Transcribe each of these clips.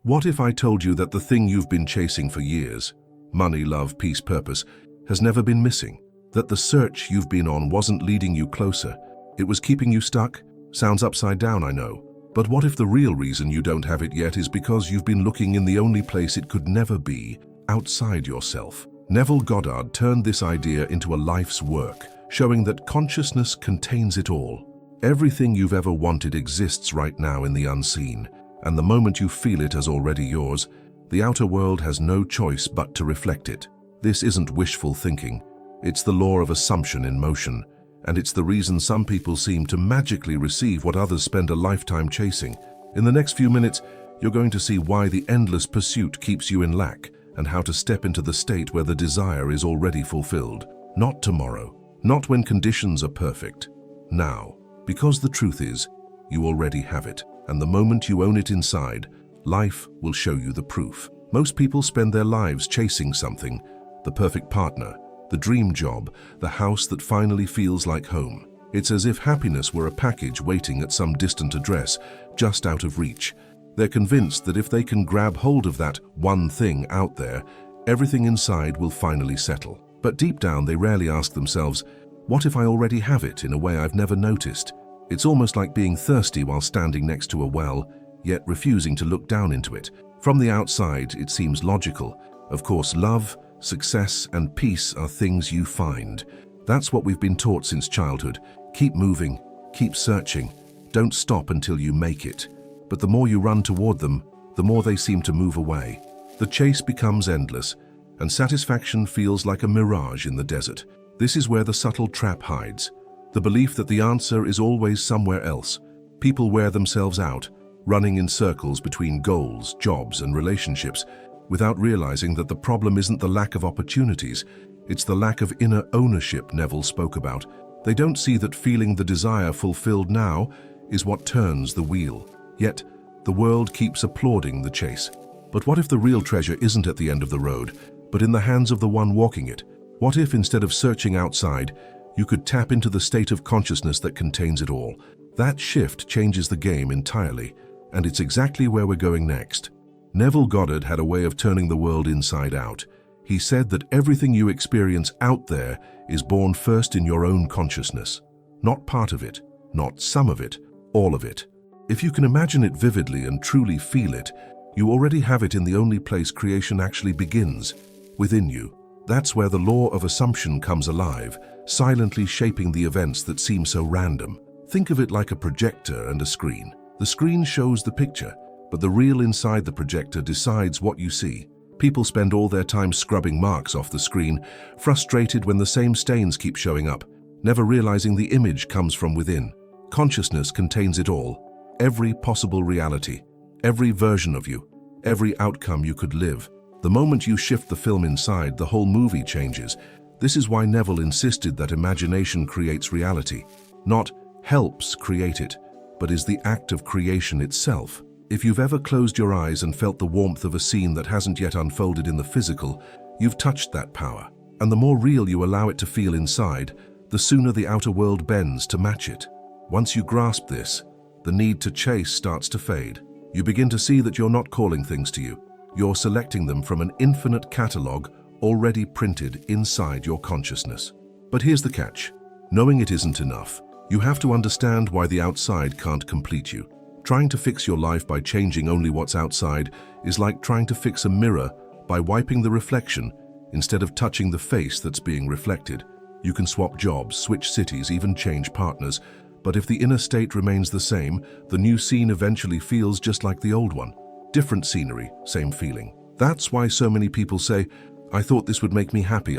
What if I told you that the thing you've been chasing for years, money, love, peace, purpose, has never been missing? That the search you've been on wasn't leading you closer. It was keeping you stuck? Sounds upside down, I know. But what if the real reason you don't have it yet is because you've been looking in the only place it could never be, outside yourself? Neville Goddard turned this idea into a life's work, showing that consciousness contains it all. Everything you've ever wanted exists right now in the unseen, and the moment you feel it as already yours, the outer world has no choice but to reflect it. This isn't wishful thinking. It's the law of assumption in motion, and it's the reason some people seem to magically receive what others spend a lifetime chasing. In the next few minutes, you're going to see why the endless pursuit keeps you in lack, and how to step into the state where the desire is already fulfilled. Not tomorrow, not when conditions are perfect. Now, because the truth is, you already have it, and the moment you own it inside, life will show you the proof. Most people spend their lives chasing something: the perfect partner, the dream job, the house that finally feels like home. It's as if happiness were a package waiting at some distant address, just out of reach. They're convinced that if they can grab hold of that one thing out there, everything inside will finally settle. But deep down, they rarely ask themselves, what if I already have it in a way I've never noticed? It's almost like being thirsty while standing next to a well, yet refusing to look down into it. From the outside, it seems logical. Of course, love, success, and peace are things you find. That's what we've been taught since childhood. Keep moving, keep searching, don't stop until you make it. But the more you run toward them, the more they seem to move away. The chase becomes endless, and satisfaction feels like a mirage in the desert. This is where the subtle trap hides. The belief that the answer is always somewhere else. People wear themselves out, running in circles between goals, jobs, and relationships, without realizing that the problem isn't the lack of opportunities, it's the lack of inner ownership Neville spoke about. They don't see that feeling the desire fulfilled now is what turns the wheel. Yet, the world keeps applauding the chase. But what if the real treasure isn't at the end of the road, but in the hands of the one walking it? What if, instead of searching outside, you could tap into the state of consciousness that contains it all? That shift changes the game entirely, and it's exactly where we're going next. Neville Goddard had a way of turning the world inside out. He said that everything you experience out there is born first in your own consciousness. Not part of it, not some of it, all of it. If you can imagine it vividly and truly feel it, you already have it in the only place creation actually begins, within you. That's where the law of assumption comes alive, silently shaping the events that seem so random. Think of it like a projector and a screen. The screen shows the picture, but the reel inside the projector decides what you see. People spend all their time scrubbing marks off the screen, frustrated when the same stains keep showing up, never realizing the image comes from within. Consciousness contains it all, every possible reality, every version of you, every outcome you could live. The moment you shift the film inside, the whole movie changes. This is why Neville insisted that imagination creates reality, not helps create it, but is the act of creation itself. If you've ever closed your eyes and felt the warmth of a scene that hasn't yet unfolded in the physical, you've touched that power. And the more real you allow it to feel inside, the sooner the outer world bends to match it. Once you grasp this, the need to chase starts to fade. You begin to see that you're not calling things to you. You're selecting them from an infinite catalog already printed inside your consciousness. But here's the catch. Knowing it isn't enough. You have to understand why the outside can't complete you. Trying to fix your life by changing only what's outside is like trying to fix a mirror by wiping the reflection instead of touching the face that's being reflected. You can swap jobs, switch cities, even change partners, but if the inner state remains the same, the new scene eventually feels just like the old one. Different scenery, same feeling. That's why so many people say, I thought this would make me happy,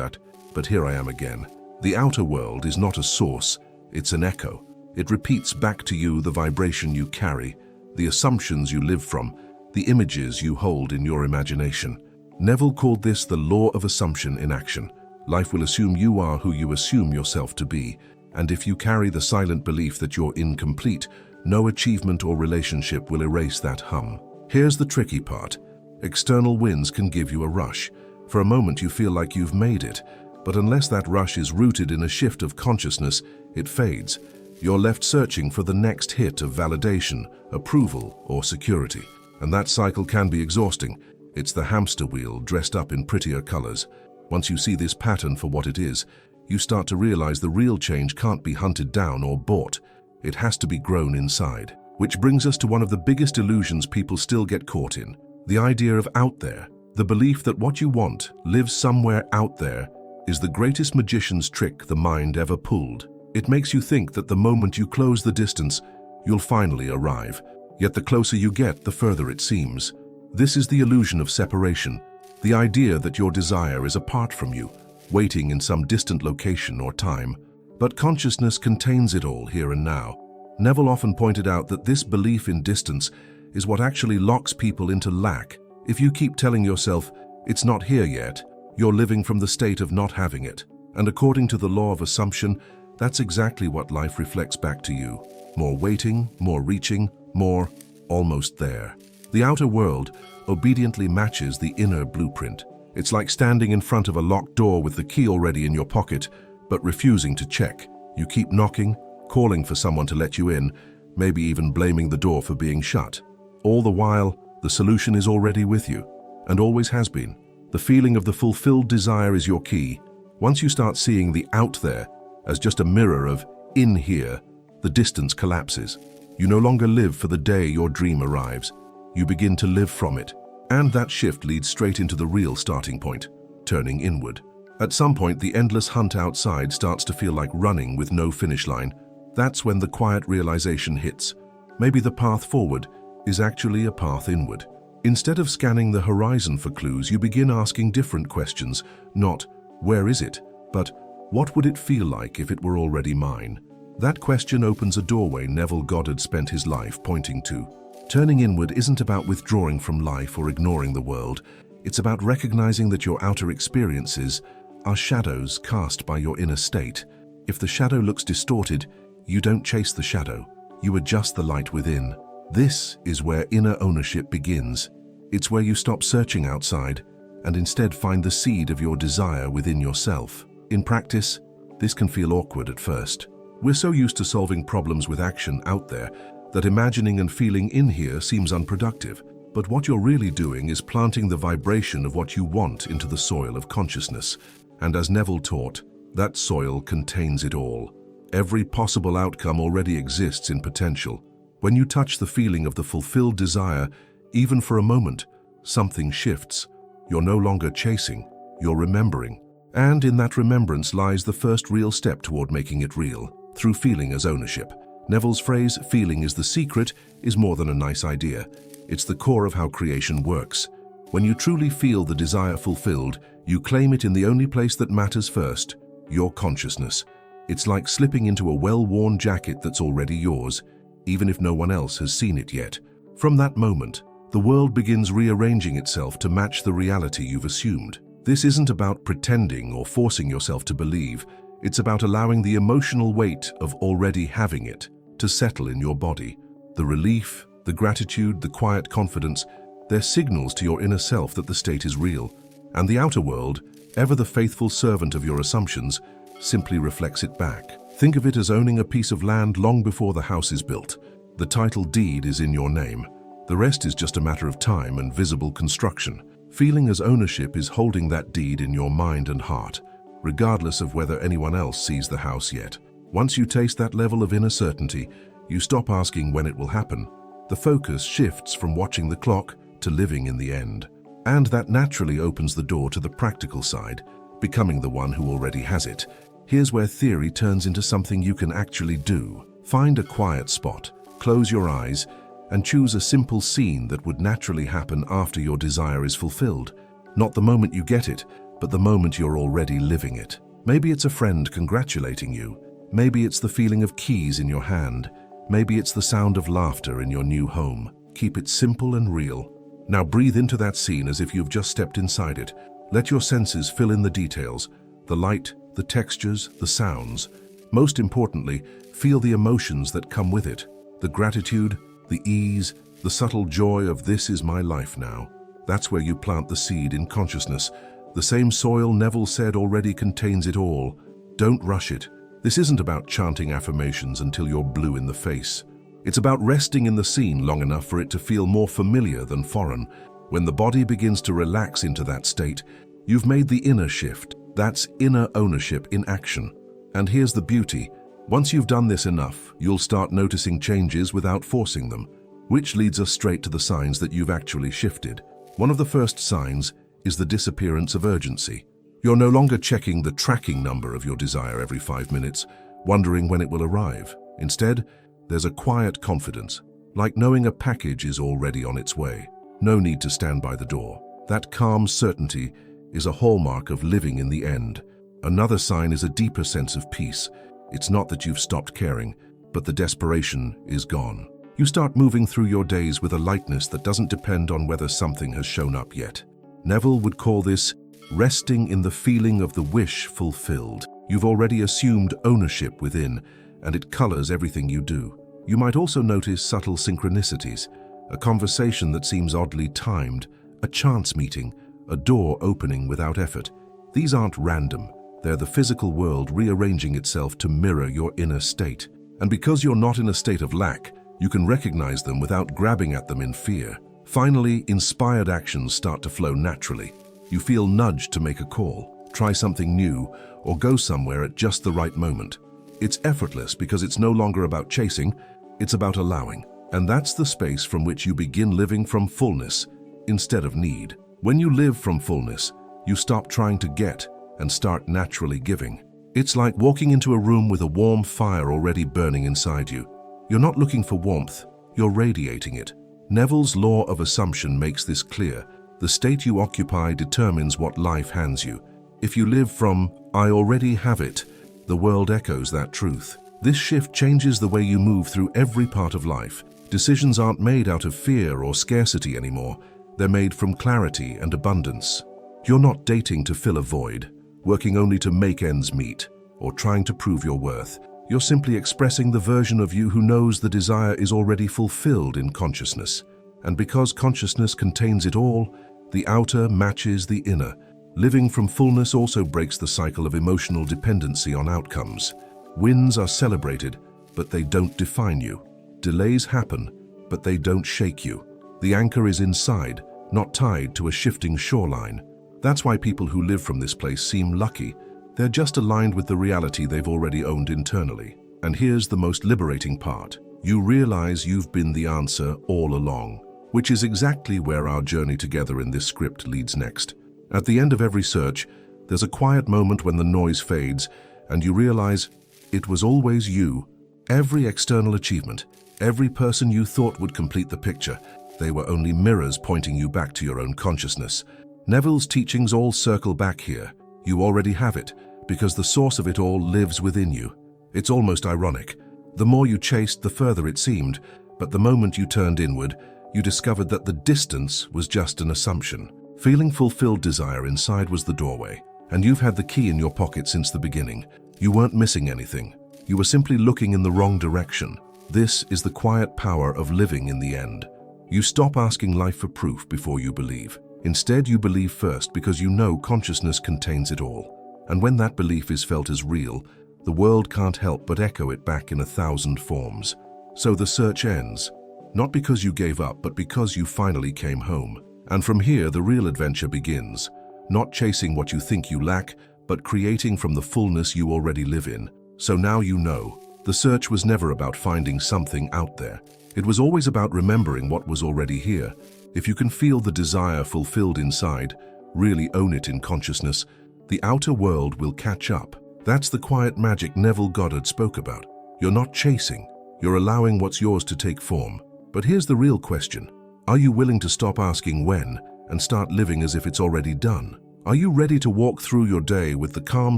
but here I am again. The outer world is not a source, it's an echo. It repeats back to you the vibration you carry, the assumptions you live from, the images you hold in your imagination. Neville called this the law of assumption in action. Life will assume you are who you assume yourself to be, and if you carry the silent belief that you're incomplete, no achievement or relationship will erase that hum. Here's the tricky part. External winds can give you a rush. For a moment you feel like you've made it, but unless that rush is rooted in a shift of consciousness, it fades. You're left searching for the next hit of validation, approval, or security. And that cycle can be exhausting. It's the hamster wheel dressed up in prettier colors. Once you see this pattern for what it is, you start to realize the real change can't be hunted down or bought. It has to be grown inside. Which brings us to one of the biggest illusions people still get caught in. The idea of out there. The belief that what you want lives somewhere out there is the greatest magician's trick the mind ever pulled. It makes you think that the moment you close the distance, you'll finally arrive. Yet the closer you get, the further it seems. This is the illusion of separation, the idea that your desire is apart from you, waiting in some distant location or time. But consciousness contains it all here and now. Neville often pointed out that this belief in distance is what actually locks people into lack. If you keep telling yourself, it's not here yet, you're living from the state of not having it. And according to the law of assumption, that's exactly what life reflects back to you. More waiting, more reaching, more almost there. The outer world obediently matches the inner blueprint. It's like standing in front of a locked door with the key already in your pocket, but refusing to check. You keep knocking, calling for someone to let you in, maybe even blaming the door for being shut. All the while, the solution is already with you, and always has been. The feeling of the fulfilled desire is your key. Once you start seeing the out there as just a mirror of in here, the distance collapses. You no longer live for the day your dream arrives. You begin to live from it. And that shift leads straight into the real starting point, turning inward. At some point, the endless hunt outside starts to feel like running with no finish line. That's when the quiet realization hits. Maybe the path forward is actually a path inward. Instead of scanning the horizon for clues, you begin asking different questions. Not, where is it? But, what would it feel like if it were already mine? That question opens a doorway Neville Goddard spent his life pointing to. Turning inward isn't about withdrawing from life or ignoring the world. It's about recognizing that your outer experiences are shadows cast by your inner state. If the shadow looks distorted, you don't chase the shadow. You adjust the light within. This is where inner ownership begins. It's where you stop searching outside and instead find the seed of your desire within yourself. In practice, this can feel awkward at first. We're so used to solving problems with action out there that imagining and feeling in here seems unproductive. But what you're really doing is planting the vibration of what you want into the soil of consciousness. And as Neville taught, that soil contains it all. Every possible outcome already exists in potential. When you touch the feeling of the fulfilled desire, even for a moment, something shifts. You're no longer chasing, you're remembering. And in that remembrance lies the first real step toward making it real, through feeling as ownership. Neville's phrase, "feeling is the secret," is more than a nice idea. It's the core of how creation works. When you truly feel the desire fulfilled, you claim it in the only place that matters first, your consciousness. It's like slipping into a well-worn jacket that's already yours, even if no one else has seen it yet. From that moment, the world begins rearranging itself to match the reality you've assumed. This isn't about pretending or forcing yourself to believe. It's about allowing the emotional weight of already having it to settle in your body. The relief, the gratitude, the quiet confidence, they're signals to your inner self that the state is real. And the outer world, ever the faithful servant of your assumptions, simply reflects it back. Think of it as owning a piece of land long before the house is built. The title deed is in your name. The rest is just a matter of time and visible construction. Feeling as ownership is holding that deed in your mind and heart, regardless of whether anyone else sees the house yet. Once you taste that level of inner certainty, you stop asking when it will happen. The focus shifts from watching the clock to living in the end. And that naturally opens the door to the practical side, becoming the one who already has it. Here's where theory turns into something you can actually do. Find a quiet spot, close your eyes, and choose a simple scene that would naturally happen after your desire is fulfilled. Not the moment you get it, but the moment you're already living it. Maybe it's a friend congratulating you. Maybe it's the feeling of keys in your hand. Maybe it's the sound of laughter in your new home. Keep it simple and real. Now breathe into that scene as if you've just stepped inside it. Let your senses fill in the details, the light, the textures, the sounds. Most importantly, feel the emotions that come with it. The gratitude, the ease, the subtle joy of this is my life now. That's where you plant the seed in consciousness. The same soil Neville said already contains it all. Don't rush it. This isn't about chanting affirmations until you're blue in the face. It's about resting in the scene long enough for it to feel more familiar than foreign. When the body begins to relax into that state, you've made the inner shift. That's inner ownership in action. And here's the beauty. Once you've done this enough, you'll start noticing changes without forcing them, which leads us straight to the signs that you've actually shifted. One of the first signs is the disappearance of urgency. You're no longer checking the tracking number of your desire every 5 minutes, wondering when it will arrive. Instead, there's a quiet confidence, like knowing a package is already on its way. No need to stand by the door. That calm certainty is a hallmark of living in the end. Another sign is a deeper sense of peace. It's not that you've stopped caring, but the desperation is gone. You start moving through your days with a lightness that doesn't depend on whether something has shown up yet. Neville would call this resting in the feeling of the wish fulfilled. You've already assumed ownership within, and it colors everything you do. You might also notice subtle synchronicities, a conversation that seems oddly timed, a chance meeting, a door opening without effort. These aren't random. They're the physical world rearranging itself to mirror your inner state. And because you're not in a state of lack, you can recognize them without grabbing at them in fear. Finally, inspired actions start to flow naturally. You feel nudged to make a call, try something new, or go somewhere at just the right moment. It's effortless because it's no longer about chasing, it's about allowing. And that's the space from which you begin living from fullness instead of need. When you live from fullness, you stop trying to get and start naturally giving. It's like walking into a room with a warm fire already burning inside you. You're not looking for warmth, you're radiating it. Neville's law of assumption makes this clear. The state you occupy determines what life hands you. If you live from, "I already have it," the world echoes that truth. This shift changes the way you move through every part of life. Decisions aren't made out of fear or scarcity anymore. They're made from clarity and abundance. You're not dating to fill a void, working only to make ends meet, or trying to prove your worth. You're simply expressing the version of you who knows the desire is already fulfilled in consciousness. And because consciousness contains it all, the outer matches the inner. Living from fullness also breaks the cycle of emotional dependency on outcomes. Wins are celebrated, but they don't define you. Delays happen, but they don't shake you. The anchor is inside, not tied to a shifting shoreline. That's why people who live from this place seem lucky. They're just aligned with the reality they've already owned internally. And here's the most liberating part. You realize you've been the answer all along, which is exactly where our journey together in this script leads next. At the end of every search, there's a quiet moment when the noise fades, and you realize it was always you. Every external achievement, every person you thought would complete the picture, they were only mirrors pointing you back to your own consciousness. Neville's teachings all circle back here. You already have it, because the source of it all lives within you. It's almost ironic. The more you chased, the further it seemed, but the moment you turned inward, you discovered that the distance was just an assumption. Feeling fulfilled desire inside was the doorway, and you've had the key in your pocket since the beginning. You weren't missing anything. You were simply looking in the wrong direction. This is the quiet power of living in the end. You stop asking life for proof before you believe. Instead, you believe first because you know consciousness contains it all. And when that belief is felt as real, the world can't help but echo it back in 1,000 forms. So the search ends, not because you gave up, but because you finally came home. And from here, the real adventure begins. Not chasing what you think you lack, but creating from the fullness you already live in. So now you know, the search was never about finding something out there. It was always about remembering what was already here. If you can feel the desire fulfilled inside, really own it in consciousness, the outer world will catch up. That's the quiet magic Neville Goddard spoke about. You're not chasing, you're allowing what's yours to take form. But here's the real question. Are you willing to stop asking when and start living as if it's already done? Are you ready to walk through your day with the calm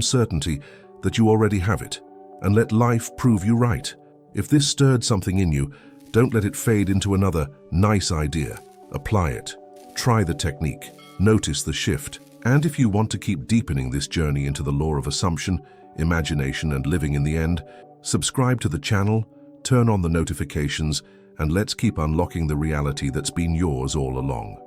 certainty that you already have it, and let life prove you right? If this stirred something in you, don't let it fade into another nice idea. Apply it. Try the technique. Notice the shift. And if you want to keep deepening this journey into the law of assumption, imagination, and living in the end, subscribe to the channel, turn on the notifications, and let's keep unlocking the reality that's been yours all along.